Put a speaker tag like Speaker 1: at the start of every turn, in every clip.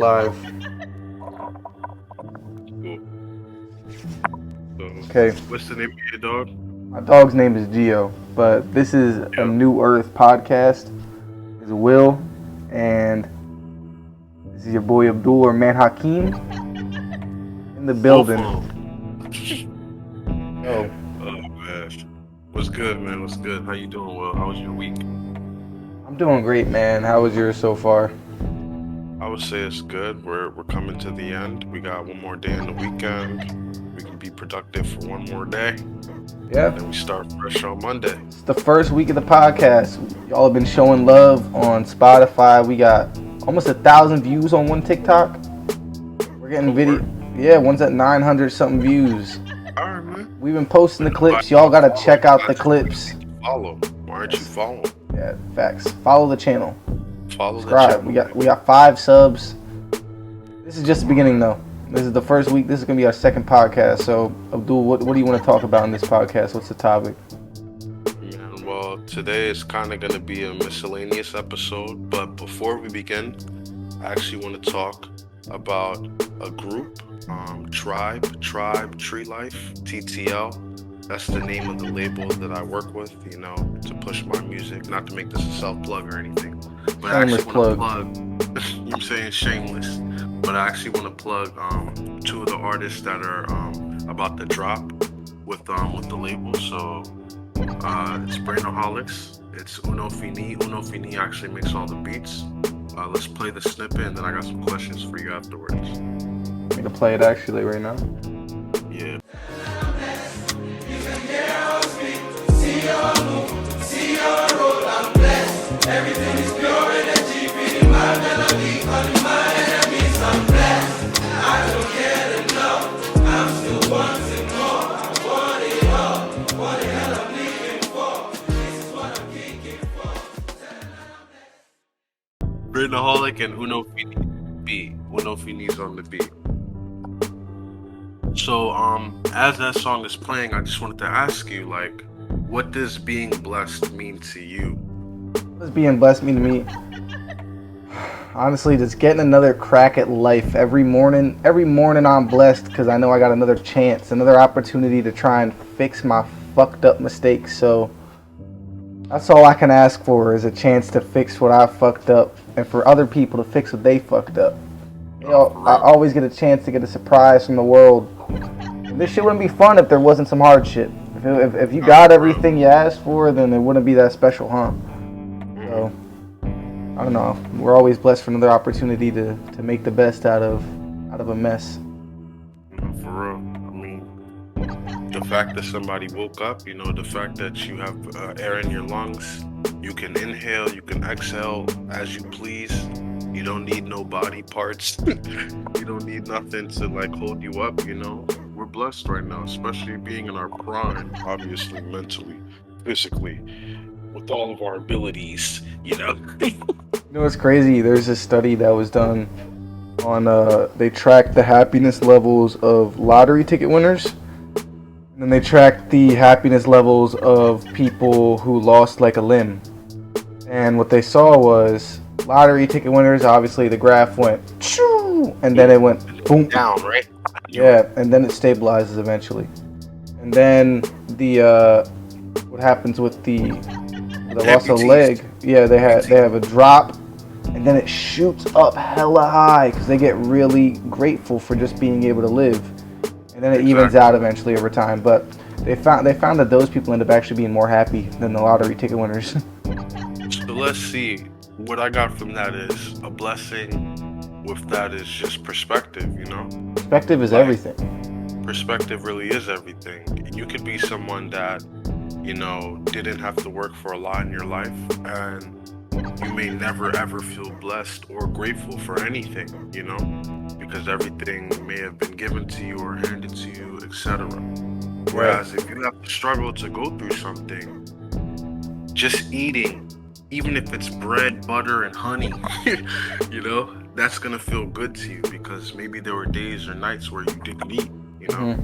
Speaker 1: live.
Speaker 2: Cool. So,
Speaker 1: Okay,
Speaker 2: what's the name of your dog?
Speaker 1: my dog's name is Gio, but this is a New Earth podcast. It's Will, and this is your boy Abdul or Man Hakeem in the building.
Speaker 2: Oh gosh. What's good, man? What's good? How you doing, Will? How was your week?
Speaker 1: I'm doing great, man. How was yours so far?
Speaker 2: I would say it's good. We're coming to the end. We got one more day in the weekend. We can be productive for one more day.
Speaker 1: Yeah.
Speaker 2: Then we start fresh on Monday.
Speaker 1: It's the first week of the podcast. Y'all have been showing love on Spotify. We got almost 1,000 views on one TikTok. We're getting video. Yeah, one's at 900 something views.
Speaker 2: All right, man.
Speaker 1: We've been posting the clips. Y'all gotta check out the clips.
Speaker 2: Follow. Why aren't you following?
Speaker 1: Yeah, facts. Follow the channel.
Speaker 2: Follow
Speaker 1: Subscribe.
Speaker 2: the channel.
Speaker 1: We got 5 subs. This is just the beginning, though. This is the first week. This is gonna be our second podcast. So, Abdul, what do you want to talk about in this podcast? What's the topic?
Speaker 2: Man, well, today is kind of going to be a miscellaneous episode, but before we begin, I actually want to talk about a group, Tribe, Tree Life, TTL. That's the name of the label that I work with, you know, to push my music. Not to make this a self-plug or anything, but I
Speaker 1: Shameless
Speaker 2: actually want to plug, you know what I'm saying, shameless, but I actually want to plug 2 of the artists that are about to drop with the label. So it's Brainaholics, it's Uno Fini. Uno Fini actually makes all the beats. Let's play the snippet, and then I got some questions for you afterwards.
Speaker 1: I'm gonna play it actually right now.
Speaker 2: Yeah.
Speaker 3: Everything is pure energy, feeding my melody, calling my enemies, I'm blessed. I don't care to know, I'm still wanting more. I want it all, what the hell I'm living for. This is what I'm kicking for.
Speaker 2: Brainaholic and Uno Fini beat. Uno Fini's on the beat. So, as that song is playing, I just wanted to ask you, like, what does being blessed mean to you?
Speaker 1: What does being blessed mean to me? Honestly, just getting another crack at life every morning. Every morning I'm blessed because I know I got another chance, another opportunity to try and fix my fucked up mistakes. So that's all I can ask for is a chance to fix what I fucked up and for other people to fix what they fucked up. You know, I always get a chance to get a surprise from the world. And this shit wouldn't be fun if there wasn't some hardship. If you got everything you asked for, then it wouldn't be that special, huh? So, I don't know. We're always blessed for another opportunity to make the best out of a mess.
Speaker 2: For real. I mean, the fact that somebody woke up, you know, the fact that you have air in your lungs, you can inhale, you can exhale as you please. You don't need no body parts. You don't need nothing to like hold you up, you know. We're blessed right now, especially being in our prime, obviously mentally, physically, with all of our abilities, you know.
Speaker 1: You know what's crazy? There's a study that was done on they tracked the happiness levels of lottery ticket winners, and then they tracked the happiness levels of people who lost like a limb. And what they saw was lottery ticket winners, obviously the graph went choo, and then it went boom
Speaker 2: Down, right?
Speaker 1: Yeah, and then it stabilizes eventually. And then the what happens with the loss of leg? Yeah, they have a drop, and then it shoots up hella high because they get really grateful for just being able to live, and then it evens out eventually over time. But they found that those people end up actually being more happy than the lottery ticket winners.
Speaker 2: So let's see. What I got from that is a blessing. With that is just perspective, you know?
Speaker 1: Perspective is everything.
Speaker 2: Perspective really is everything. You could be someone that, you know, didn't have to work for a lot in your life, and you may never ever feel blessed or grateful for anything, you know? Because everything may have been given to you or handed to you, etc. Whereas if you have to struggle to go through something, just eating, even if it's bread, butter, and honey, you know, that's gonna feel good to you because maybe there were days or nights where you didn't eat, you know.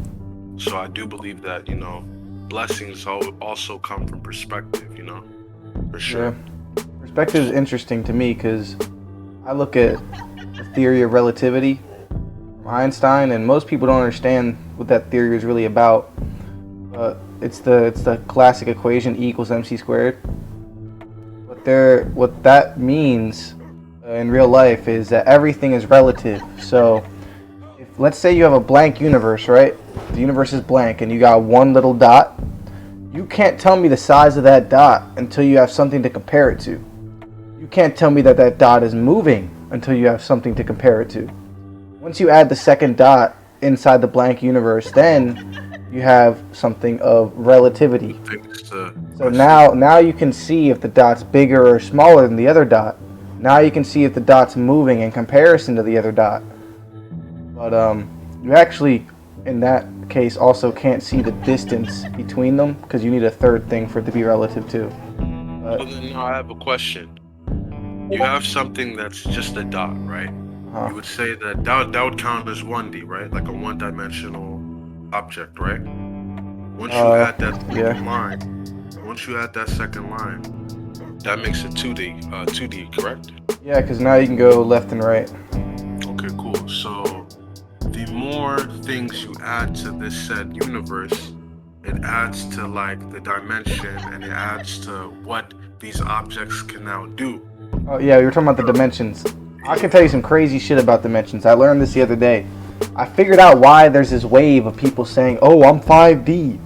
Speaker 2: So I do believe that, you know, blessings also come from perspective, you know, for sure.
Speaker 1: Yeah. Perspective is interesting to me because I look at the theory of relativity from Einstein, and most people don't understand what that theory is really about. It's the classic equation E equals mc squared. What that means in real life is that everything is relative. So if, let's say you have a blank universe, right? The universe is blank and you got one little dot. You can't tell me the size of that dot until you have something to compare it to. You can't tell me that that dot is moving until you have something to compare it to. Once you add the second dot inside the blank universe, then you have something of relativity. So now you can see if the dot's bigger or smaller than the other dot. Now you can see if the dot's moving in comparison to the other dot. But you actually, in that case, also can't see the distance between them because you need a third thing for it to be relative too.
Speaker 2: So then now I have a question. You have something that's just a dot, right? You would say that would count as 1D, right? Like a one-dimensional object, right? Once you add that second line, that makes it 2D, correct?
Speaker 1: Yeah, because now you can go left and right.
Speaker 2: Okay, cool. So the more things you add to this said universe, it adds to like the dimension, and it adds to what these objects can now do.
Speaker 1: Oh yeah, you were talking about the dimensions. I can tell you some crazy shit about dimensions. I learned this the other day. I figured out why there's this wave of people saying, "Oh, I'm 5D."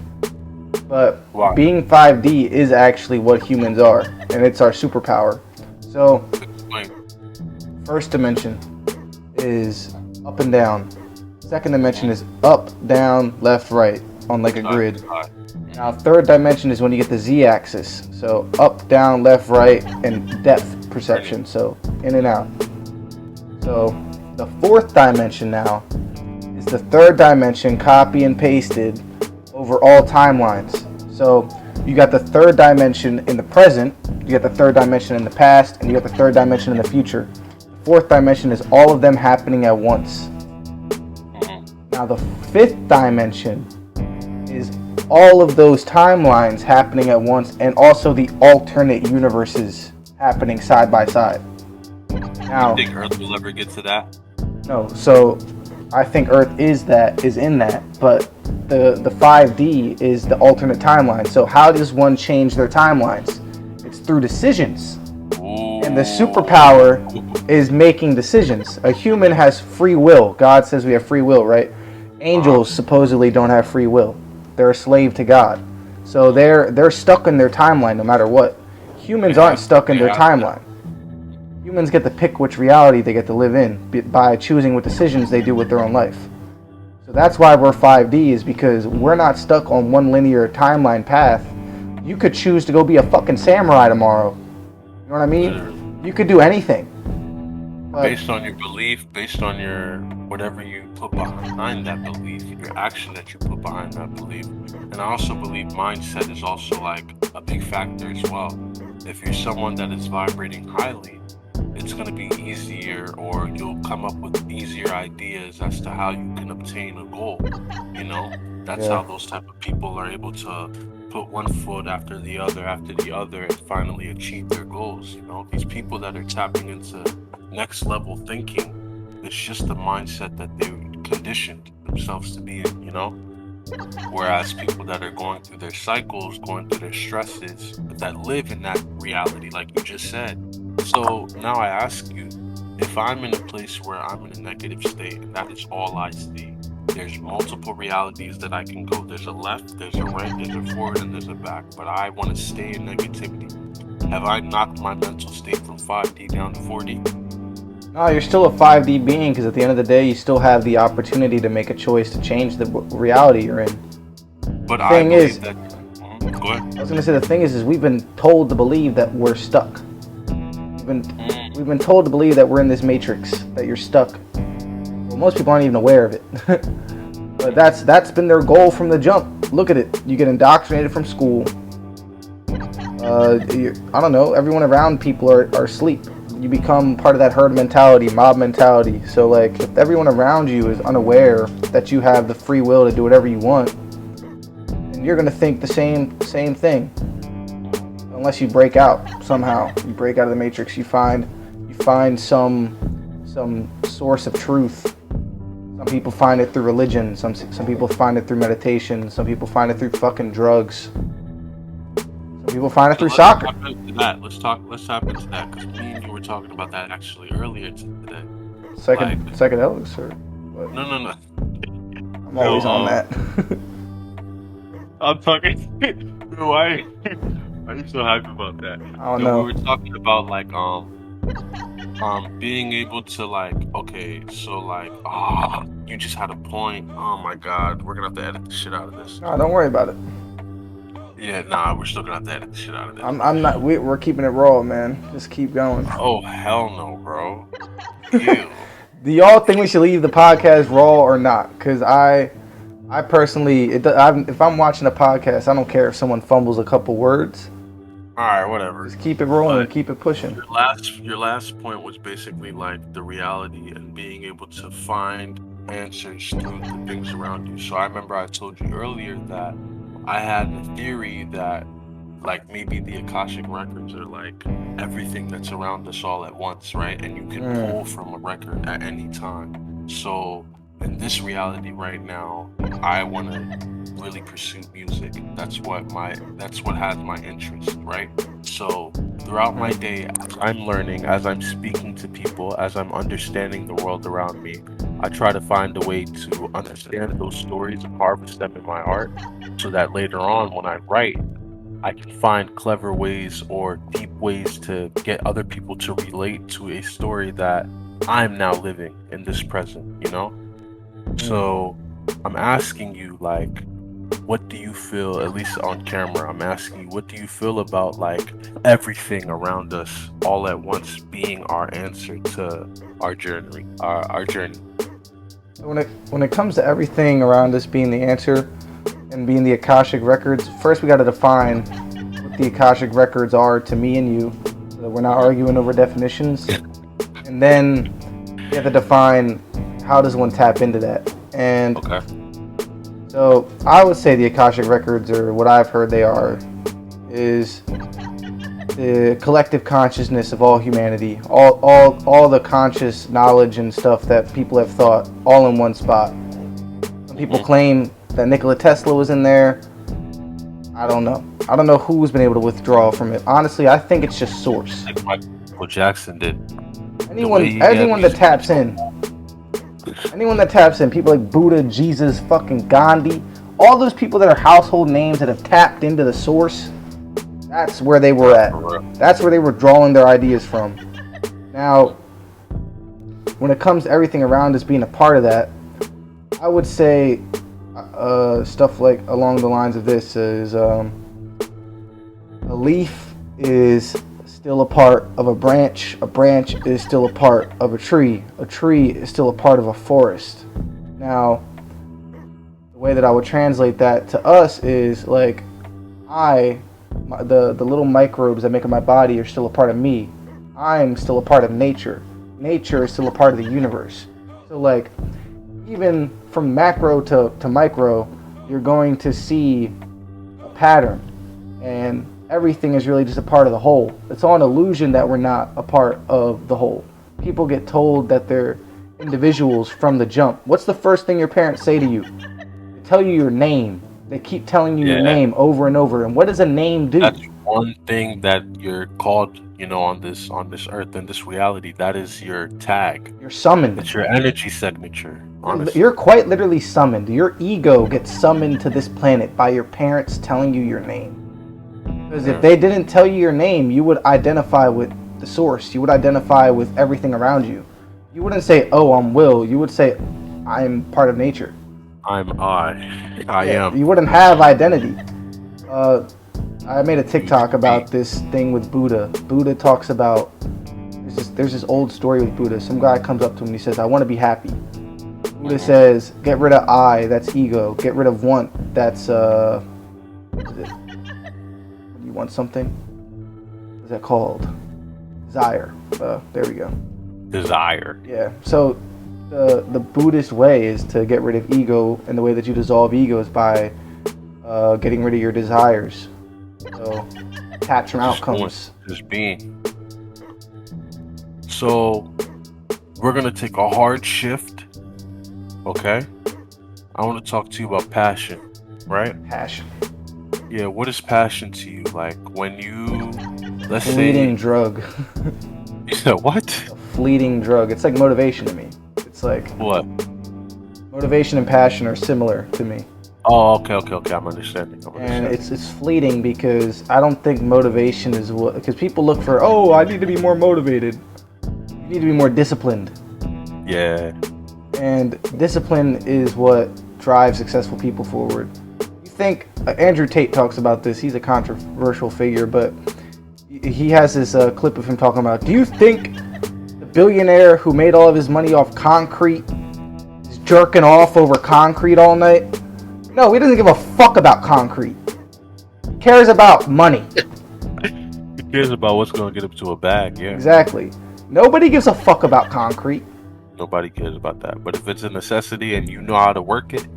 Speaker 1: But being 5D is actually what humans are, and it's our superpower. So, first dimension is up and down. Second dimension is up, down, left, right on like a grid. Now, third dimension is when you get the z-axis. So, up, down, left, right, and depth perception. So, in and out. So, the fourth dimension now is the third dimension copy and pasted over all timelines. So you got the third dimension in the present, you got the third dimension in the past, and you got the third dimension in the future. The fourth dimension is all of them happening at once. Now the fifth dimension is all of those timelines happening at once, and also the alternate universes happening side by side. Now,
Speaker 4: do you think Earth will ever get to that?
Speaker 1: No, so I think Earth is in that, but the 5D is the alternate timeline. So how does one change their timelines? It's through decisions. And the superpower is making decisions. A human has free will. God says we have free will, right? Angels supposedly don't have free will. They're a slave to God. So they're stuck in their timeline no matter what. Humans aren't stuck in their timeline. Humans get to pick which reality they get to live in by choosing what decisions they do with their own life. So that's why we're 5D, is because we're not stuck on one linear timeline path. You could choose to go be a fucking samurai tomorrow. You know what I mean? You could do anything. But
Speaker 4: based on your belief, based on your whatever you put behind that belief, your action that you put behind that belief. And I also believe mindset is also like a big factor as well. If you're someone that is vibrating highly, it's going to be easier, or you'll come up with easier ideas as to how you can obtain a goal. You know, that's how those type of people are able to put one foot after the other and finally achieve their goals. You know, these people that are tapping into next level thinking, it's just the mindset that they conditioned themselves to be in, you know? Whereas people that are going through their cycles, going through their stresses, that live in that reality, like you just said. So now I ask you, if I'm in a place where I'm in a negative state, and that is all I see, there's multiple realities that I can go. There's a left, there's a right, there's a forward, and there's a back. But I want to stay in negativity. Have I knocked my mental state from 5D down to 4D?
Speaker 1: No, you're still a 5D being, because at the end of the day, you still have the opportunity to make a choice to change the reality you're in.
Speaker 4: But I believe that... Go ahead.
Speaker 1: I was going to say, the thing is we've been told to believe that we're stuck. We've been told to believe that we're in this matrix, that you're stuck. Well, most people aren't even aware of it. But that's been their goal from the jump. Look at it. You get indoctrinated from school. I don't know. Everyone around people are asleep. You become part of that herd mentality, mob mentality. So like, if everyone around you is unaware that you have the free will to do whatever you want, then you're gonna think the same thing. Unless you break out somehow, you break out of the matrix. You find some some source of truth. Some people find it through religion. Some people find it through meditation. Some people find it through fucking drugs. Some people find it through soccer.
Speaker 4: Let's tap into that because me and you were talking about that actually earlier today.
Speaker 1: Psychedelics or what?
Speaker 4: No.
Speaker 1: I'm always on that.
Speaker 4: I'm talking. Why are you so happy about that?
Speaker 1: I don't know.
Speaker 4: We were talking about like being able to like, okay, so like, you just had a point. Oh my God, we're gonna have to edit the shit out of this.
Speaker 1: No, don't worry about it.
Speaker 4: Yeah, nah, we're still gonna have to edit the shit out of this.
Speaker 1: I'm not. We're keeping it raw, man. Just keep going.
Speaker 4: Oh hell no, bro. Ew.
Speaker 1: Do y'all think we should leave the podcast raw or not? Because I personally, if I'm watching a podcast, I don't care if someone fumbles a couple words.
Speaker 4: All right, whatever.
Speaker 1: Just keep it rolling,
Speaker 4: But
Speaker 1: keep it pushing.
Speaker 4: Your last point was basically like the reality and being able to find answers through the things around you. So I remember I told you earlier that I had a theory that like maybe the Akashic records are like everything that's around us all at once, right? And you can pull from a record at any time. So in this reality right now, I want to really pursue music. That's what has my interest, right? So throughout my day, as I'm learning, as I'm speaking to people, as I'm understanding the world around me, I try to find a way to understand those stories and harvest them in my art so that later on when I write, I can find clever ways or deep ways to get other people to relate to a story that I'm now living in this present, you know? So I'm asking you, like, what do you feel, at least on camera, I'm asking you, what do you feel about, like, everything around us all at once being our answer to our journey, our journey?
Speaker 1: When it comes to everything around us being the answer and being the Akashic records, first we got to define what the Akashic records are to me and you, so that we're not arguing over definitions. And then we have to define how does one tap into that. And
Speaker 4: Okay.
Speaker 1: so I would say the Akashic records, or what I've heard they are, is the collective consciousness of all humanity, all the conscious knowledge and stuff that people have thought, all in one spot. Some people claim that Nikola Tesla was in there. I don't know. I don't know who's been able to withdraw from it. Honestly, I think it's just source.
Speaker 4: Like Michael Jackson did.
Speaker 1: Anyone that taps in, people like Buddha, Jesus, fucking Gandhi, all those people that are household names that have tapped into the source, that's where they were at. That's where they were drawing their ideas from. Now, when it comes to everything around us being a part of that, I would say stuff like along the lines of this is a leaf is still a part of a branch is still a part of a tree is still a part of a forest. Now, the way that I would translate that to us is like the little microbes that make up my body are still a part of me. I'm still a part of nature. Nature is still a part of the universe. So like, even from macro to micro, you're going to see a pattern, and everything is really just a part of the whole. It's all an illusion that we're not a part of the whole. People get told that they're individuals from the jump. What's the first thing your parents say to you? They tell you your name. They keep telling you your name over and over. And what does a name do?
Speaker 4: That's one thing that you're called, you know, on this earth, in this reality. That is your tag.
Speaker 1: You're summoned.
Speaker 4: It's your energy signature. Honestly.
Speaker 1: You're quite literally summoned. Your ego gets summoned to this planet by your parents telling you your name. Because if they didn't tell you your name, you would identify with the source. You would identify with everything around you. You wouldn't say, "Oh, I'm Will." You would say, "I'm part of nature."
Speaker 4: I am.
Speaker 1: You wouldn't have identity. I made a TikTok about this thing with Buddha. Buddha talks about there's this old story with Buddha. Some guy comes up to him and he says, "I want to be happy." Buddha says, "Get rid of I, that's ego. Get rid of want, that's what is it? When you want something? What is that called? Desire." There we go.
Speaker 4: Desire.
Speaker 1: Yeah. So the Buddhist way is to get rid of ego, and the way that you dissolve ego is by getting rid of your desires. So attachment outcomes.
Speaker 4: Just being. So we're gonna take a hard shift. Okay. I want to talk to you about passion, right?
Speaker 1: Passion.
Speaker 4: Yeah. What is passion to you? Like when you, let's
Speaker 1: Fleeting
Speaker 4: say,
Speaker 1: drug.
Speaker 4: you said what?
Speaker 1: A fleeting drug. It's like motivation to me. It's like
Speaker 4: What?
Speaker 1: motivation and passion are similar to me.
Speaker 4: Oh, okay. I'm understanding.
Speaker 1: And it's fleeting because I don't think motivation is what, because people look for, oh, I need to be more motivated. You need to be more disciplined.
Speaker 4: Yeah.
Speaker 1: And discipline is what drives successful people forward. You think Andrew Tate talks about this. He's a controversial figure, but he has this clip of him talking about, do you think the billionaire who made all of his money off concrete is jerking off over concrete all night? No, he doesn't give a fuck about concrete. He cares about money.
Speaker 4: He cares about what's gonna get him to a bag. Yeah.
Speaker 1: Exactly. Nobody gives a fuck about concrete.
Speaker 4: Nobody cares about that. But if it's a necessity and you know how to work it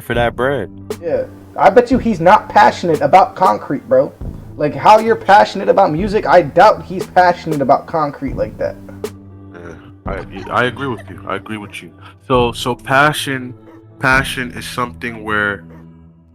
Speaker 4: for that bread.
Speaker 1: Yeah. I bet you he's not passionate about concrete, bro. Like how you're passionate about music, I doubt he's passionate about concrete like that.
Speaker 4: Yeah, I agree with you. I agree with you. So passion is something where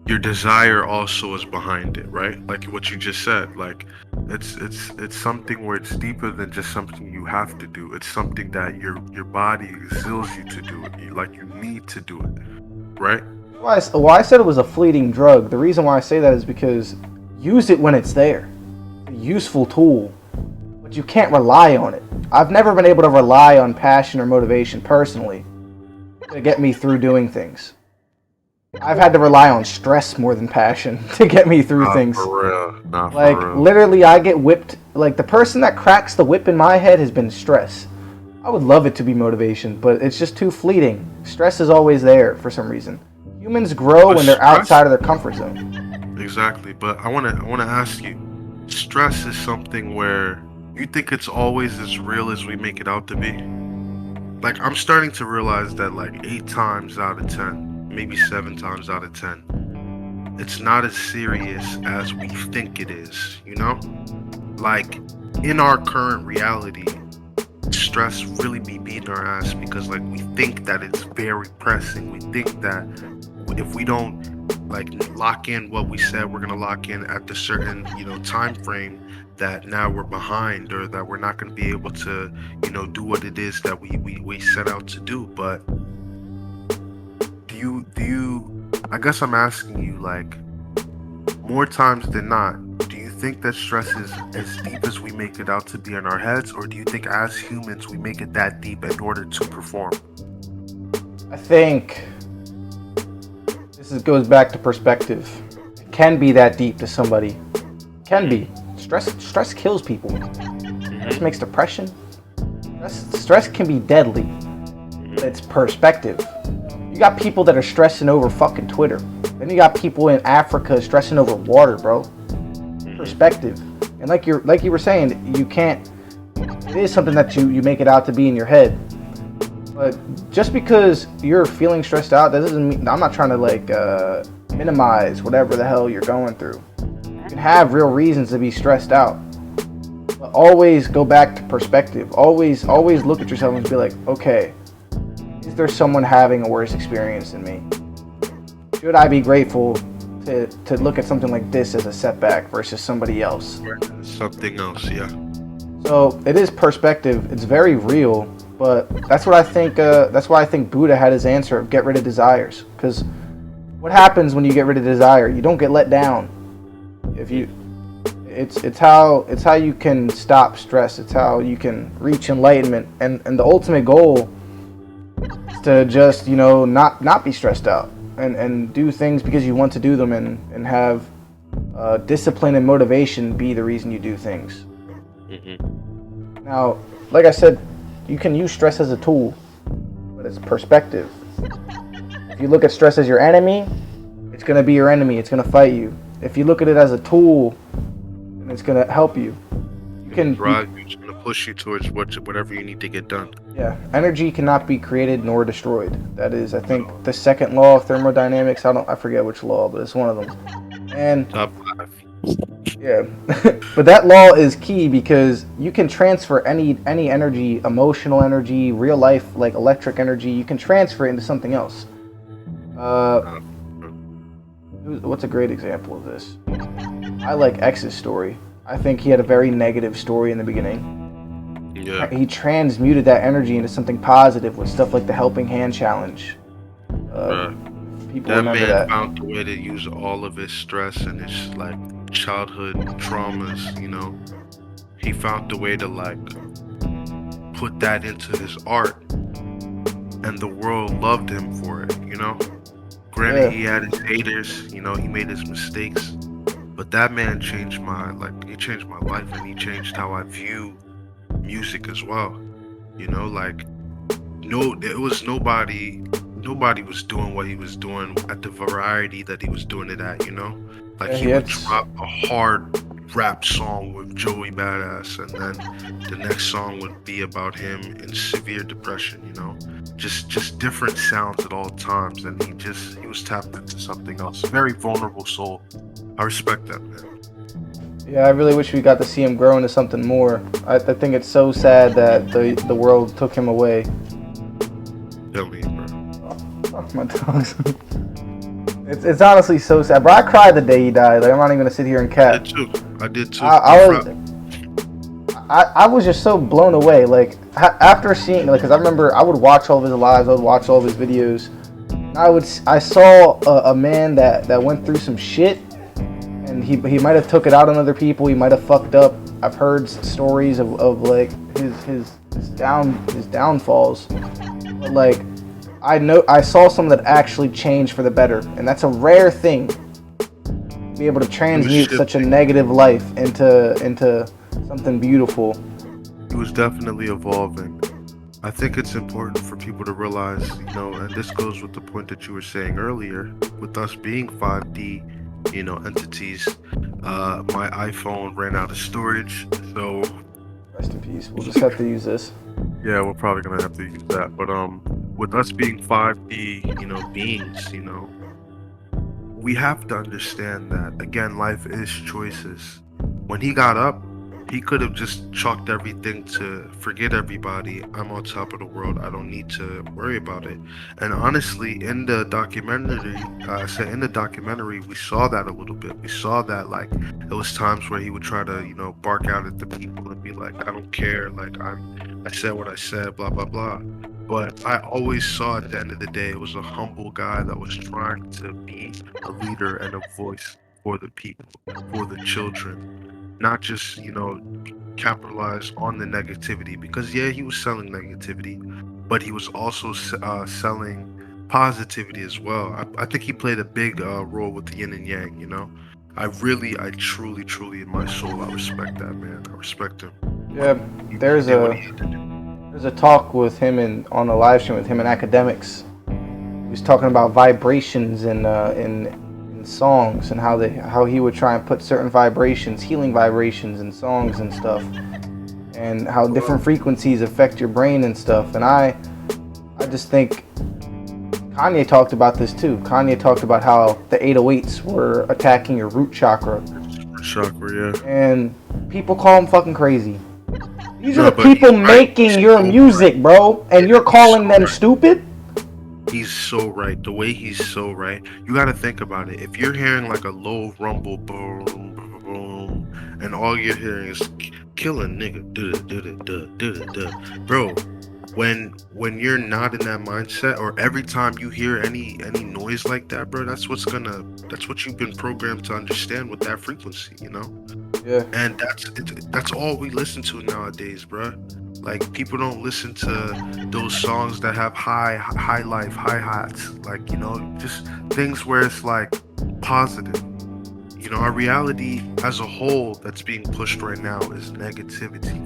Speaker 4: your desire also is behind it, right? Like what you just said. Like it's something where it's deeper than just something you have to do. It's something that your body exhils you to do it. Like you need to do it, right?
Speaker 1: Why I said it was a fleeting drug. The reason why I say that is because use it when it's there. It's a useful tool, but you can't rely on it. I've never been able to rely on passion or motivation personally to get me through doing things. I've had to rely on stress more than passion to get me through things.
Speaker 4: For real. Not
Speaker 1: Like
Speaker 4: for real.
Speaker 1: literally I get whipped. Like the person that cracks the whip in my head has been stress. I would love it to be motivation, but it's just too fleeting. Stress is always there for some reason. Humans grow when they're
Speaker 2: Stress?
Speaker 1: outside of their comfort zone.
Speaker 2: Exactly, but I wanna ask you, stress is something where you think it's always as real as we make it out to be? Like I'm starting to realize that like 8 times out of 10, maybe 7 times out of 10, it's not as serious as we think it is, you know? Like in our current reality, stress really be beating our ass because like we think that it's very pressing. We think that if we don't like lock in what we said we're gonna lock in at the certain time frame, that now we're behind or that we're not gonna be able to do what it is that we set out to do. But do you I guess I'm asking you, like, more times than not, do you think that stress is as deep as we make it out to be in our heads, or do you think as humans we make it that deep in order to perform?
Speaker 1: I think goes back to perspective. It can be that deep to somebody. Can be. Stress kills people. Stress makes depression. Stress can be deadly. But it's perspective. You got people that are stressing over fucking Twitter. Then you got people in Africa stressing over water, bro. Perspective. And like you were saying, you can't. It is something that you make it out to be in your head. But just because you're feeling stressed out, that doesn't mean, I'm not trying to minimize whatever the hell you're going through. You can have real reasons to be stressed out. But always go back to perspective. Always look at yourself and be like, okay, is there someone having a worse experience than me? Should I be grateful to look at something like this as a setback versus somebody else?
Speaker 2: Something else, yeah.
Speaker 1: So it is perspective. It's very real. But that's what I think. That's why I think Buddha had his answer of get rid of desires. Because what happens when you get rid of desire? You don't get let down. It's how you can stop stress. It's how you can reach enlightenment. And the ultimate goal is to just not be stressed out and do things because you want to do them and have discipline and motivation be the reason you do things.
Speaker 4: Mm-hmm.
Speaker 1: Now, like I said, you can use stress as a tool, but it's perspective. If you look at stress as your enemy, it's going to be your enemy. It's going to fight you. If you look at it as a tool, then it's going to help you. You can
Speaker 2: drive you. It's going to push you towards whatever you need to get done.
Speaker 1: Yeah, energy cannot be created nor destroyed. That is, I think, the second law of thermodynamics. I forget which law, but it's one of them. And
Speaker 2: Top 5.
Speaker 1: Yeah, but that law is key because you can transfer any energy, emotional energy, real life like electric energy. You can transfer it into something else.
Speaker 2: Uh,
Speaker 1: What's a great example of this? I like X's story. I think he had a very negative story in the beginning.
Speaker 2: yeah.
Speaker 1: He transmuted that energy into something positive with stuff like the Helping Hand Challenge. People
Speaker 2: That
Speaker 1: remember
Speaker 2: man
Speaker 1: that.
Speaker 2: found a way to use all of his stress and his like childhood traumas, you know. He found a way to like put that into his art, and the world loved him for it, you know. Granted,
Speaker 1: Yeah.
Speaker 2: he had his haters, you know, he made his mistakes, but that man changed he changed my life, and he changed how I view music as well. You know, like it was nobody was doing what he was doing at the variety that he was doing it at, you know? Like
Speaker 1: Yeah,
Speaker 2: he would drop a hard rap song with Joey Badass, and then the next song would be about him in severe depression, you know? Just different sounds at all times, and he was tapped into something else. Very vulnerable soul. I respect that, man.
Speaker 1: Yeah, I really wish we got to see him grow into something more. I think it's so sad that the world took him away.
Speaker 2: Tell me, bro.
Speaker 1: Fuck my dogs. It's honestly so sad, bro. I cried the day he died. Like I'm not even gonna sit here and
Speaker 2: I
Speaker 1: cap.
Speaker 2: did too.
Speaker 1: I was just so blown away. Like after seeing, like, cause I remember I would watch all of his lives. I would watch all of his videos. I saw a man that went through some shit, and he might have took it out on other people. He might have fucked up. I've heard stories of like his downfalls. But like I saw someone that actually changed for the better, and that's a rare thing. To be able to transmute such a negative life into something beautiful.
Speaker 2: He was definitely evolving. I think it's important for people to realize, you know, and this goes with the point that you were saying earlier, with us being 5D, you know, entities. My iPhone ran out of storage, so
Speaker 1: Rest in peace. We'll just have to use this.
Speaker 2: yeah, we're probably gonna have to use that. But with us being 5D, you know, beings, you know, we have to understand that again, life is choices. When he got up, he could have just chalked everything to forget everybody. I'm on top of the world. I don't need to worry about it. And honestly, in the documentary, we saw that a little bit. We saw that like there was times where he would try to, you know, bark out at the people and be like, I don't care. Like I said what I said, blah blah blah. But I always saw at the end of the day, it was a humble guy that was trying to be a leader and a voice for the people, for the children. Not just, you know, capitalize on the negativity, because yeah, he was selling negativity, but he was also selling positivity as well. I think he played a big role with the yin and yang, you know. I truly in my soul, I respect that man. I respect him.
Speaker 1: Yeah, there's a talk with him on a live stream with him and academics. He was talking about vibrations in songs and how he would try and put certain vibrations, healing vibrations in songs and stuff, and how different frequencies affect your brain and stuff. And I just think Kanye talked about this too. Kanye talked about how the 808s were attacking your root chakra.
Speaker 2: Chakra, yeah.
Speaker 1: And people call him fucking crazy. These are
Speaker 2: No,
Speaker 1: the
Speaker 2: but
Speaker 1: people
Speaker 2: he's right.
Speaker 1: making
Speaker 2: He's
Speaker 1: your
Speaker 2: so
Speaker 1: music,
Speaker 2: right.
Speaker 1: bro, and you're calling
Speaker 2: so
Speaker 1: them
Speaker 2: right.
Speaker 1: stupid?
Speaker 2: He's so right. The way he's so right. You got to think about it. If you're hearing like a low rumble, boom, boom, boom, and all you're hearing is kill a nigga, bro. When you're not in that mindset, or every time you hear any noise like that, bro, that's what you've been programmed to understand with that frequency, you know.
Speaker 1: Yeah.
Speaker 2: And that's all we listen to nowadays, bro. Like people don't listen to those songs that have high life, high hats, like, you know, just things where it's like positive. You know, our reality as a whole that's being pushed right now is negativity.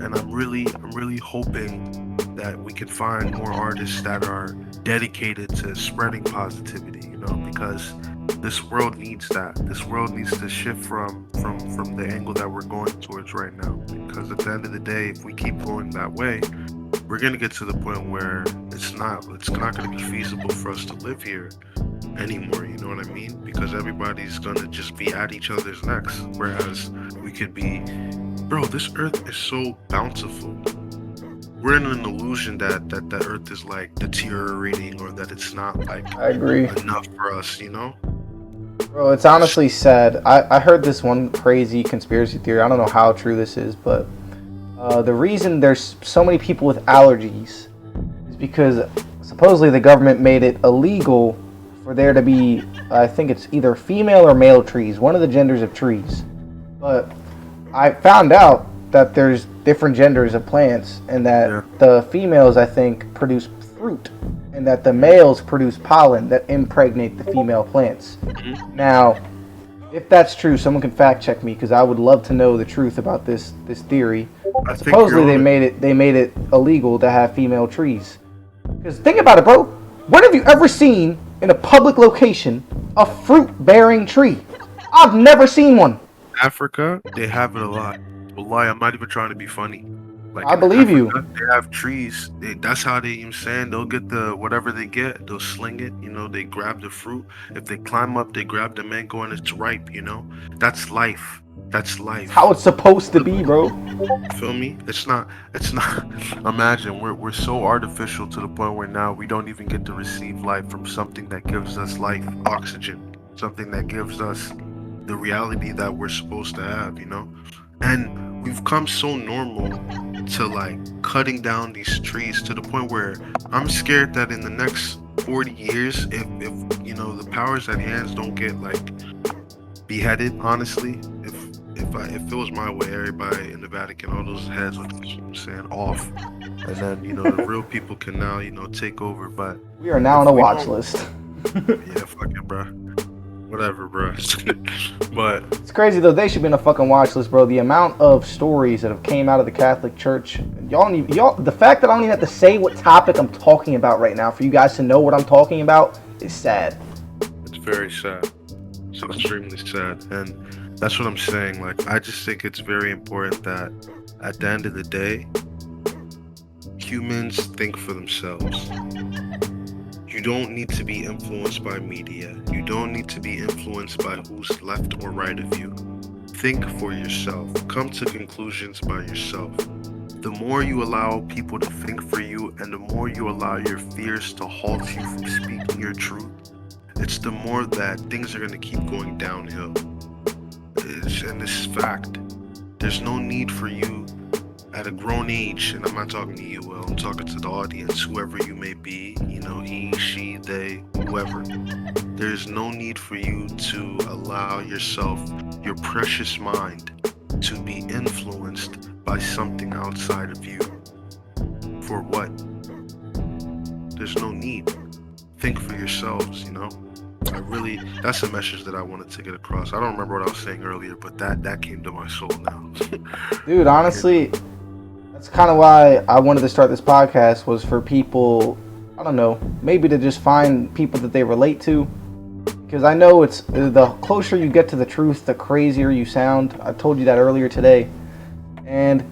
Speaker 2: And I'm really hoping that we can find more artists that are dedicated to spreading positivity, you know, because this world needs that. This world needs to shift from the angle that we're going towards right now. Because at the end of the day, if we keep going that way, we're gonna get to the point where it's not gonna be feasible for us to live here. anymore, you know what I mean? Because everybody's gonna just be at each other's necks. Whereas we could be, bro, this earth is so bountiful. We're in an illusion that earth is like deteriorating or that it's not like
Speaker 1: I agree.
Speaker 2: enough for us, you know?
Speaker 1: Bro, it's honestly sad. I heard this one crazy conspiracy theory. I don't know how true this is, but the reason there's so many people with allergies is because supposedly the government made it illegal for there to be, I think it's either female or male trees, one of the genders of trees. But I found out that there's different genders of plants, and that the females, I think, produce fruit, and that the males produce pollen that impregnate the female plants. Now, if that's true, someone can fact check me, because I would love to know the truth about this theory.
Speaker 2: I think
Speaker 1: Supposedly they made it illegal to have female trees. Because think about it, bro. When have you ever seen in a public location a fruit-bearing tree? I've never seen one.
Speaker 2: Africa, they have it a lot. Wallahi, I'm not even trying to be funny. Like
Speaker 1: I
Speaker 2: in
Speaker 1: believe you.
Speaker 2: Africa, they have trees. That's how they, you know what I'm saying, they'll get the whatever they get, they'll sling it, you know, they grab the fruit. If they climb up, they grab the mango and it's ripe, you know? That's life. That's life.
Speaker 1: How it's supposed to be, bro.
Speaker 2: Feel me? It's not imagine we're so artificial to the point where now we don't even get to receive life from something that gives us life, oxygen, something that gives us the reality that we're supposed to have, you know? And we've come so normal to like cutting down these trees to the point where I'm scared that in the next 40 years, if you know the powers at hands don't get like beheaded, honestly, if it was my way, everybody in the Vatican, all those heads would, you know what I'm saying, off, and then you know the real people can now, you know, take over. But
Speaker 1: We are now on a watch list.
Speaker 2: yeah, fuck it, bro. Whatever, bro. But
Speaker 1: It's crazy though. They should be on a fucking watch list, bro. The amount of stories that have came out of the Catholic Church. The fact that I don't even have to say what topic I'm talking about right now for you guys to know what I'm talking about is sad.
Speaker 2: it's very sad. It's extremely sad, and that's what I'm saying. Like, I just think it's very important that at the end of the day, humans think for themselves. You don't need to be influenced by media. You don't need to be influenced by who's left or right of you. Think for yourself. Come to conclusions by yourself. The more you allow people to think for you, and the more you allow your fears to halt you from speaking your truth, it's the more that things are going to keep going downhill. And this is fact. There's no need for you at a grown age, and I'm not talking to you, Will, I'm talking to the audience, whoever you may be, you know, he, she, they, whoever. There's no need for you to allow yourself, your precious mind, to be influenced by something outside of you. For what? There's no need. Think for yourselves, you know? That's a message that I wanted to get across. I don't remember what I was saying earlier, but that came to my soul now.
Speaker 1: Dude, honestly, that's kind of why I wanted to start this podcast, was for people, I don't know, maybe to just find people that they relate to. Because I know it's the closer you get to the truth, the crazier you sound. I told you that earlier today. And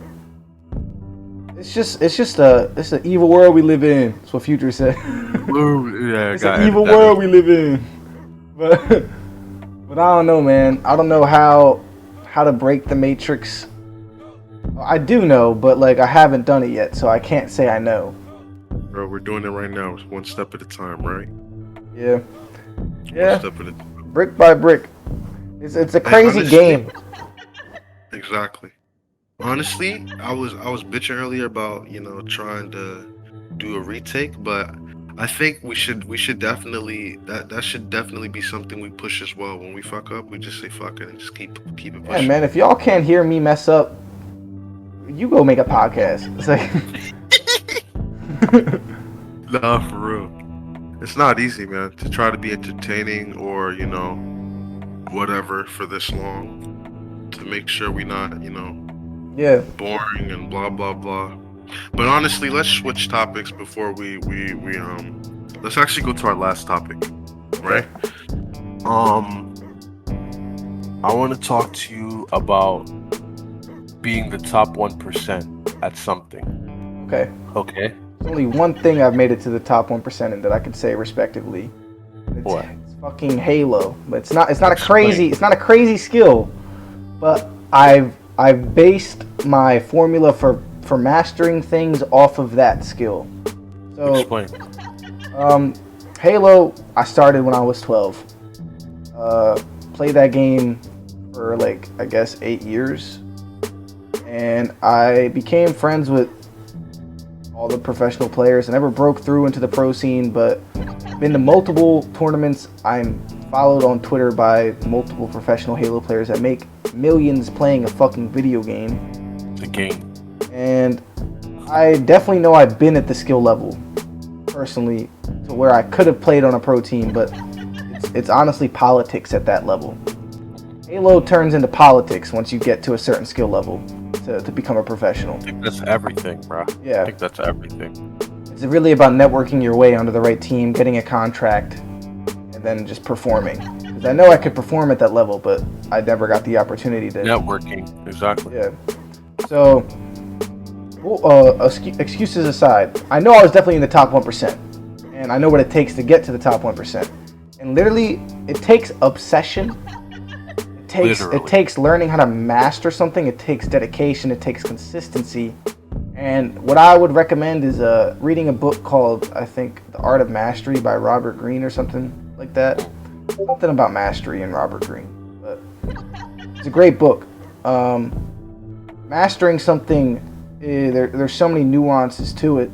Speaker 1: it's an evil world we live in. That's what Future said.
Speaker 4: Yeah,
Speaker 1: It's an evil world we live in. But I don't know, man. I don't know how to break the matrix. I do know, but like I haven't done it yet, so I can't say I know.
Speaker 2: Bro, we're doing it right now, one step at a time, right?
Speaker 1: Yeah.
Speaker 2: One
Speaker 1: Yeah.
Speaker 2: step at a time.
Speaker 1: Brick by brick. It's a crazy
Speaker 2: honestly,
Speaker 1: game.
Speaker 2: Exactly. Honestly, I was bitching earlier about, you know, trying to do a retake, but I think we should definitely that should definitely be something we push as well. When we fuck up, we just say fuck it and just keep it pushing.
Speaker 1: Yeah, man, if y'all can't hear me mess up, you go make a podcast. It's like
Speaker 2: Nah, for real. It's not easy, man, to try to be entertaining or, you know, whatever for this long. To make sure we not, you know,
Speaker 1: yeah.
Speaker 2: boring and blah blah blah. But honestly, let's switch topics before we let's actually go to our last topic, right?
Speaker 4: I want to talk to you about being the top 1% at something.
Speaker 1: Okay.
Speaker 4: Okay.
Speaker 1: There's only one thing I've made it to the top 1% in that I could say respectively.
Speaker 4: What?
Speaker 1: It's fucking Halo. But it's not a crazy skill. But I've based my formula for mastering things off of that skill. So
Speaker 4: Explain.
Speaker 1: Halo, I started when I was 12. Played that game for like, I guess, 8 years. And I became friends with all the professional players. I never broke through into the pro scene, but been to multiple tournaments. I'm followed on Twitter by multiple professional Halo players that make millions playing a fucking video game.
Speaker 4: The game.
Speaker 1: And I definitely know I've been at the skill level, personally, to where I could have played on a pro team, but it's honestly politics at that level. Halo turns into politics once you get to a certain skill level to become a professional.
Speaker 4: I think that's everything, bro.
Speaker 1: Yeah.
Speaker 4: I think that's everything.
Speaker 1: It's really about networking your way onto the right team, getting a contract, and then just performing. Because I know I could perform at that level, but I never got the opportunity to.
Speaker 4: Networking, exactly.
Speaker 1: Yeah. So, excuses aside, I know I was definitely in the top 1%. And I know what it takes to get to the top 1%. And literally, it takes obsession. It takes learning how to master something. It takes dedication. It takes consistency. And what I would recommend is reading a book called, I think, The Art of Mastery by Robert Greene or something like that. Something about mastery in Robert Greene. But it's a great book. Mastering something, there's so many nuances to it.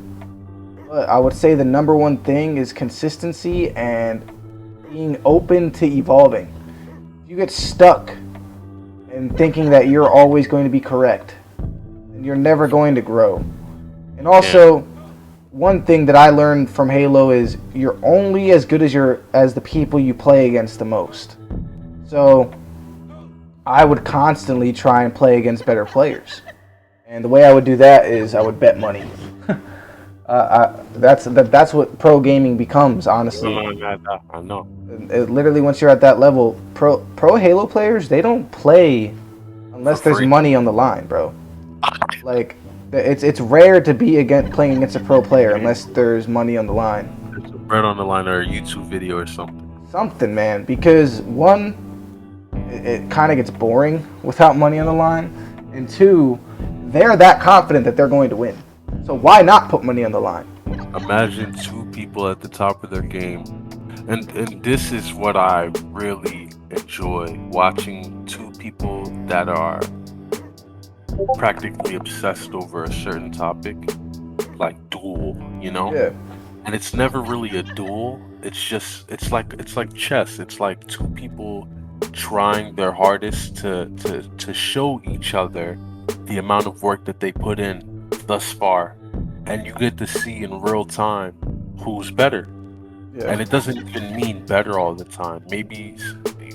Speaker 1: But I would say the number one thing is consistency and being open to evolving. You get stuck in thinking that you're always going to be correct, and you're never going to grow. And also, one thing that I learned from Halo is you're only as good as the people you play against the most. So I would constantly try and play against better players, and the way I would do that is I would bet money. That's what pro gaming becomes, honestly.
Speaker 4: I know.
Speaker 1: Literally, once you're at that level, pro Halo players, they don't play unless there's money on the line, bro. Like, it's rare to be playing against a pro player unless there's money on the line.
Speaker 4: There's a bread on the line or a YouTube video or something.
Speaker 1: Something, man. Because one, it kind of gets boring without money on the line, and two, they're that confident that they're going to win. So why not put money on the line?
Speaker 4: Imagine two people at the top of their game. And this is what I really enjoy, watching two people that are practically obsessed over a certain topic, like duel, you know?
Speaker 1: Yeah.
Speaker 4: And it's never really a duel. It's like chess. It's like two people trying their hardest to show each other the amount of work that they put in thus far, and you get to see in real time who's better.
Speaker 1: Yeah.
Speaker 4: And it doesn't even mean better all the time. Maybe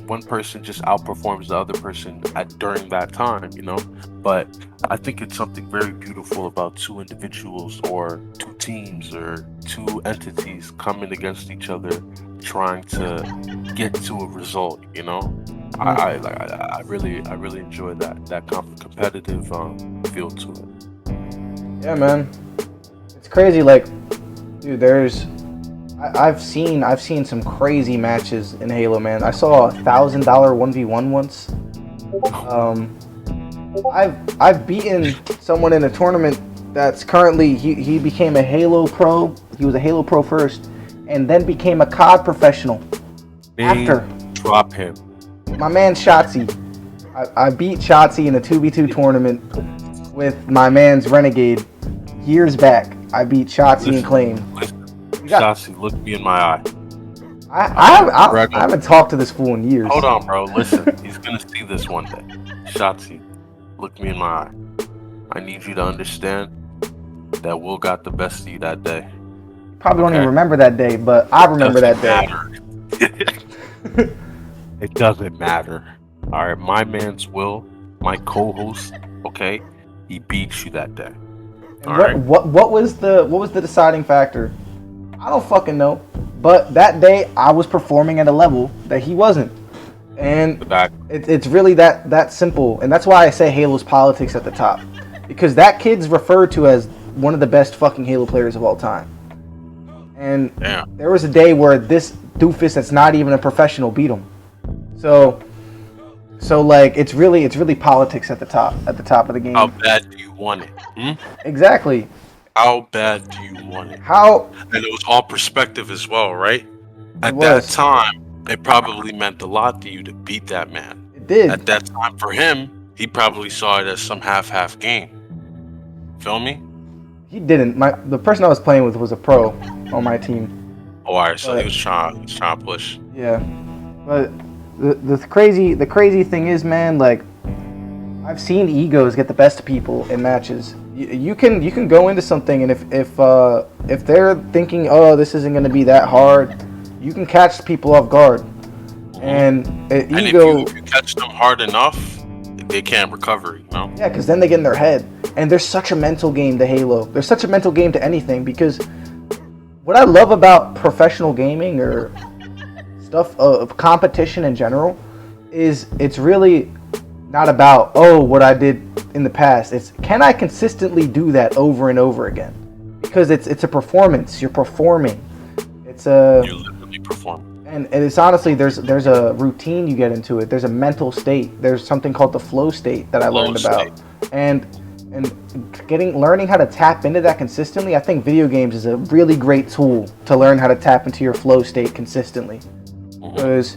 Speaker 4: one person just outperforms the other person during that time, you know? But I think it's something very beautiful about two individuals or two teams or two entities coming against each other, trying to get to a result, you know? I really enjoy that competitive feel to it.
Speaker 1: Yeah, man. It's crazy. Like, dude, I've seen some crazy matches in Halo, man. I saw $1,000 1v1 once. I've beaten someone in a tournament that's currently he became a Halo pro. He was a Halo pro first, and then became a COD professional. After
Speaker 4: Drop him.
Speaker 1: My man Shotzi. I beat Shotzi in a 2v2 tournament with my man's Renegade years back. I beat Shotzi and Claim.
Speaker 4: Shotzi, look me in my eye.
Speaker 1: I haven't talked to this fool in years.
Speaker 4: Hold on, bro. Listen, he's gonna see this one day. Shotzi, look me in my eye. I need you to understand that Will got the best of you that day.
Speaker 1: Probably don't even remember that day, but I remember that day.
Speaker 4: It doesn't matter. All right, my man's Will, my co-host. Okay, he beat you that day.
Speaker 1: What was the deciding factor? I don't fucking know. But that day I was performing at a level that he wasn't. And it's really that simple. And that's why I say Halo's politics at the top. Because that kid's referred to as one of the best fucking Halo players of all time. And there was a day where doofus that's not even a professional beat him. So like it's really politics at the top of the game.
Speaker 4: How bad do you want it?
Speaker 1: Exactly.
Speaker 4: How bad do you want it?
Speaker 1: How
Speaker 4: And it was all perspective as well, right? At
Speaker 1: was.
Speaker 4: that time, it probably meant a lot to you to beat that man.
Speaker 1: it did.
Speaker 4: At that time, for him, he probably saw it as some half game. Feel me?
Speaker 1: He didn't. The person I was playing with was a pro on my team.
Speaker 4: Oh, alright. So
Speaker 1: But-
Speaker 4: he was trying to push.
Speaker 1: Yeah, but the crazy thing is, man, like I've seen egos get the best of people in matches. You can go into something, and if they're thinking, oh, this isn't gonna be that hard, you can catch people off guard. And
Speaker 4: And
Speaker 1: ego,
Speaker 4: if you catch them hard enough, they can't recover, you know?
Speaker 1: yeah, because then they get in their head. And there's such a mental game to Halo. There's such a mental game to anything, because what I love about professional gaming or stuff of competition in general is it's really not about, oh, what I did in the past. It's, can I consistently do that over and over again? Because it's a performance. You're performing. It's a
Speaker 4: You literally perform.
Speaker 1: and it's honestly there's a routine you get into it. There's a mental state. There's something called the flow state that I
Speaker 4: Flow
Speaker 1: learned about.
Speaker 4: state.
Speaker 1: And learning how to tap into that consistently, I think video games is a really great tool to learn how to tap into your flow state consistently. Because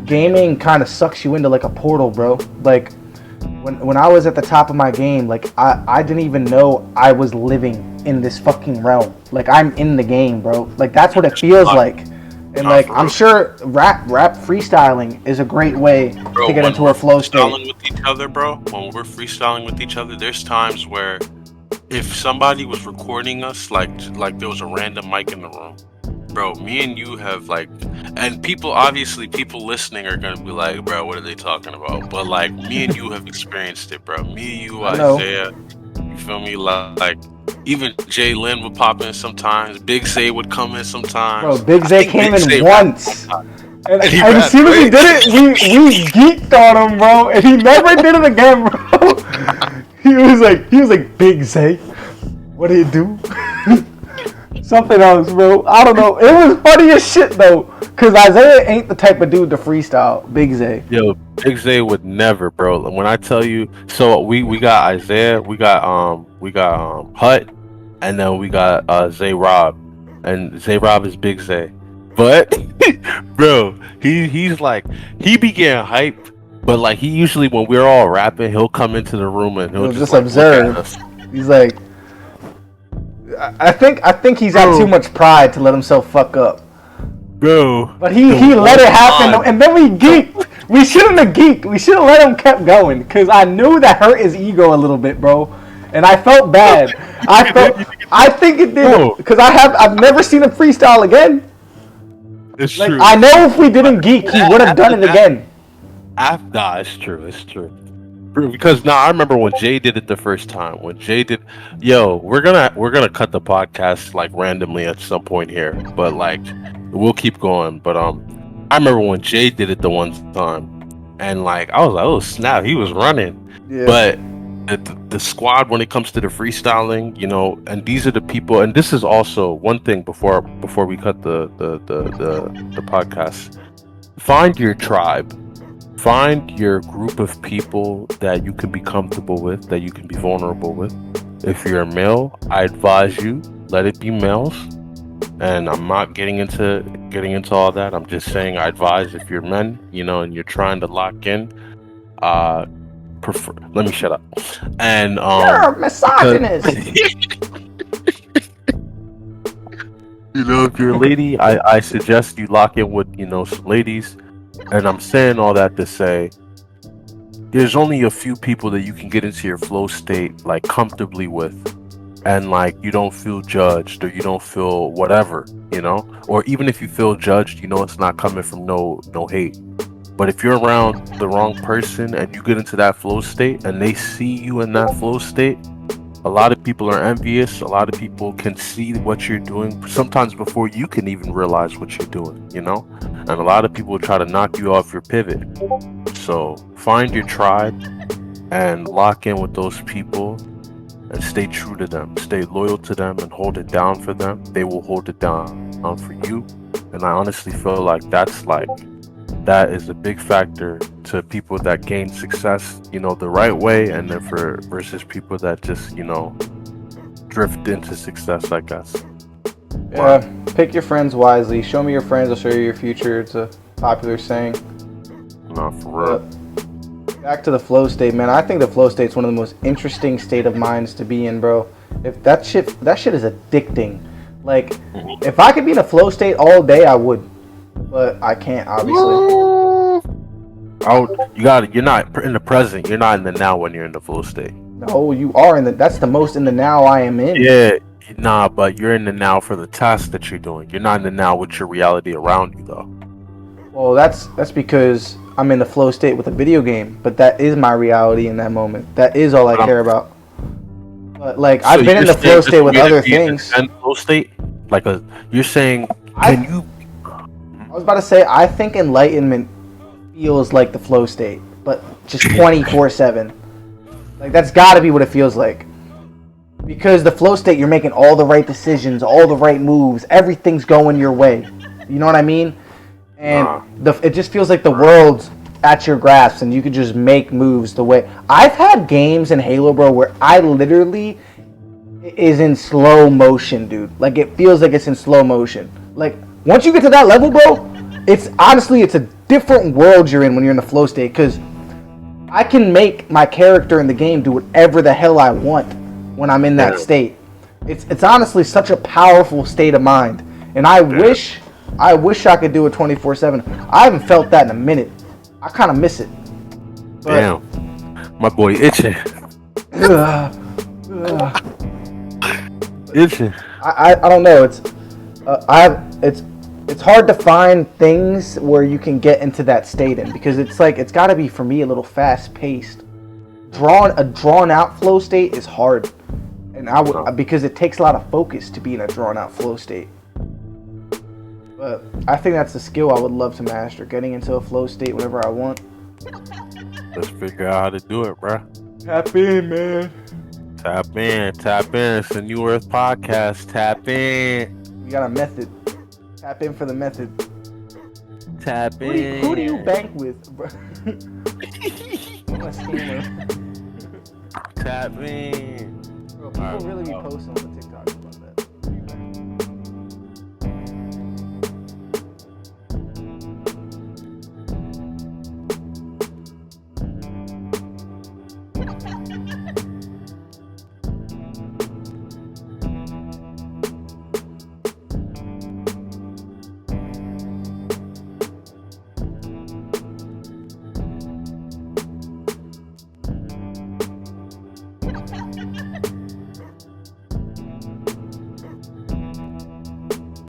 Speaker 1: gaming kind of sucks you into like a portal, bro. Like when I was at the top of my game, like I didn't even know I was living in this fucking realm. Like I'm in the game, bro. Like that's what it feels like. And like I'm sure rap freestyling is a great way
Speaker 4: Bro,
Speaker 1: to get
Speaker 4: when
Speaker 1: into
Speaker 4: we're
Speaker 1: a flow state.
Speaker 4: freestyling with each other, bro, when we're freestyling with each other, there's times where if somebody was recording us, like there was a random mic in the room, bro, me and you have like, and people listening are gonna be like, bro, what are they talking about? But like me and you have experienced it, bro. Me, you,
Speaker 1: I know.
Speaker 4: Isaiah, you feel me? Like even Jay Lynn would pop in sometimes. Big Zay would come in sometimes.
Speaker 1: Bro, Big
Speaker 4: I
Speaker 1: Zay
Speaker 4: think
Speaker 1: came
Speaker 4: Big
Speaker 1: in
Speaker 4: Zay rapped
Speaker 1: once.
Speaker 4: sometimes.
Speaker 1: And
Speaker 4: And he
Speaker 1: as
Speaker 4: rapped,
Speaker 1: soon as he
Speaker 4: right?
Speaker 1: did it, we geeked on him, bro. And he never did it again, bro. He was like, Big Zay, what do you do? Something else, bro. I don't know. It was funny as shit though, cause Isaiah ain't the type of dude to freestyle. Big Zay.
Speaker 4: Yo, Big Zay would never, bro. When I tell you, so we got Isaiah, we got Hut, and then we got Zay Rob, and Zay Rob is Big Zay. But bro, he's like he be getting hype, but like he usually when we're all rapping, he'll come into the room and he'll
Speaker 1: Just
Speaker 4: like,
Speaker 1: observe.
Speaker 4: look at us.
Speaker 1: He's like, I think he's got
Speaker 4: Bro.
Speaker 1: too much pride to let himself fuck up.
Speaker 4: Bro.
Speaker 1: But he let it happen, and then we geeked. We shouldn't have geeked. We should have let him kept going, because I knew that hurt his ego a little bit, bro. And I felt bad. I think it
Speaker 4: Bro.
Speaker 1: did, because I've never seen him freestyle again.
Speaker 4: It's
Speaker 1: Like
Speaker 4: true.
Speaker 1: I know if we didn't geek, he would have done it again.
Speaker 4: Nah, it's true. It's true. Because I remember when Jay did it the first time. When Jay did, yo, we're gonna cut the podcast like randomly at some point here, but like we'll keep going. But I remember when Jay did it the one time, and like I was like, oh snap, he was running.
Speaker 1: Yeah.
Speaker 4: But the squad, when it comes to the freestyling, you know, and these are the people, and this is also one thing before we cut the podcast. Find your tribe. Find your group of people that you can be comfortable with, that you can be vulnerable with. If you're a male, I advise you, let it be males. And I'm not getting into all that. I'm just saying I advise if you're men, you know, and you're trying to lock in, let me shut up. And
Speaker 1: You're a misogynist.
Speaker 4: you know, if you're a lady, I suggest you lock in with, you know, some ladies. And I'm saying all that to say there's only a few people that you can get into your flow state like comfortably with, and like you don't feel judged or you don't feel whatever, you know, or even if you feel judged, you know, it's not coming from no hate. But if you're around the wrong person and you get into that flow state and they see you in that flow state, a lot of people are envious. A lot of people can see what you're doing sometimes before you can even realize what you're doing, you know? And a lot of people try to knock you off your pivot. So find your tribe and lock in with those people and stay true to them. Stay loyal to them and hold it down for them. They will hold it down. for you, and I honestly feel like that is a big factor to people that gain success, the right way, and then for versus people that just, drift into success, I guess.
Speaker 1: Yeah, pick your friends wisely. Show me your friends, I'll show you your future. It's a popular saying.
Speaker 4: No, for real.
Speaker 1: Back to the flow state, man. I think the flow state's one of the most interesting state of minds to be in, bro. If that shit is addicting. Like, if I could be in a flow state all day, I would. But I can't, obviously.
Speaker 4: You're not in the present. You're not in the now when you're in the flow state.
Speaker 1: No, you are that's the most in the now I am in.
Speaker 4: Yeah, nah, but you're in the now for the task that you're doing. You're not in the now with your reality around you, though.
Speaker 1: Well, that's because I'm in the flow state with a video game, but that is my reality in that moment. That is all I care about. But like, so I've been in the flow state with other things.
Speaker 4: Flow state, you're saying, I
Speaker 1: was about to say, I think enlightenment feels like the flow state, but just 24/7. Like, that's got to be what it feels like. Because the flow state, you're making all the right decisions, all the right moves, everything's going your way. You know what I mean? And it just feels like the world's at your grasp, and you could just make moves the way. I've had games in Halo, bro, where I literally is in slow motion, dude. Like, it feels like it's in slow motion. Like, once you get to that level, bro, it's a different world you're in when you're in the flow state, because I can make my character in the game do whatever the hell I want when I'm in that state. It's honestly such a powerful state of mind, and I wish I could do it 24/7. I haven't felt that in a minute. I kind of miss it. But,
Speaker 4: damn, my boy itching. Itching.
Speaker 1: I don't know. It's hard to find things where you can get into that state in, because it's got to be, for me, a little fast paced. A drawn out flow state is hard, and because it takes a lot of focus to be in a drawn out flow state. But I think that's a skill I would love to master, getting into a flow state whenever I want.
Speaker 4: Let's figure out how to do it, bro.
Speaker 1: Tap in, man.
Speaker 4: Tap in. It's a New Earth podcast. Tap in.
Speaker 1: We got a method. Tap in for the method.
Speaker 4: Tap in.
Speaker 1: Who do you bank with, bro? I'm a scammer.
Speaker 4: Tap in.
Speaker 1: Bro, people really be posting on the TikTok.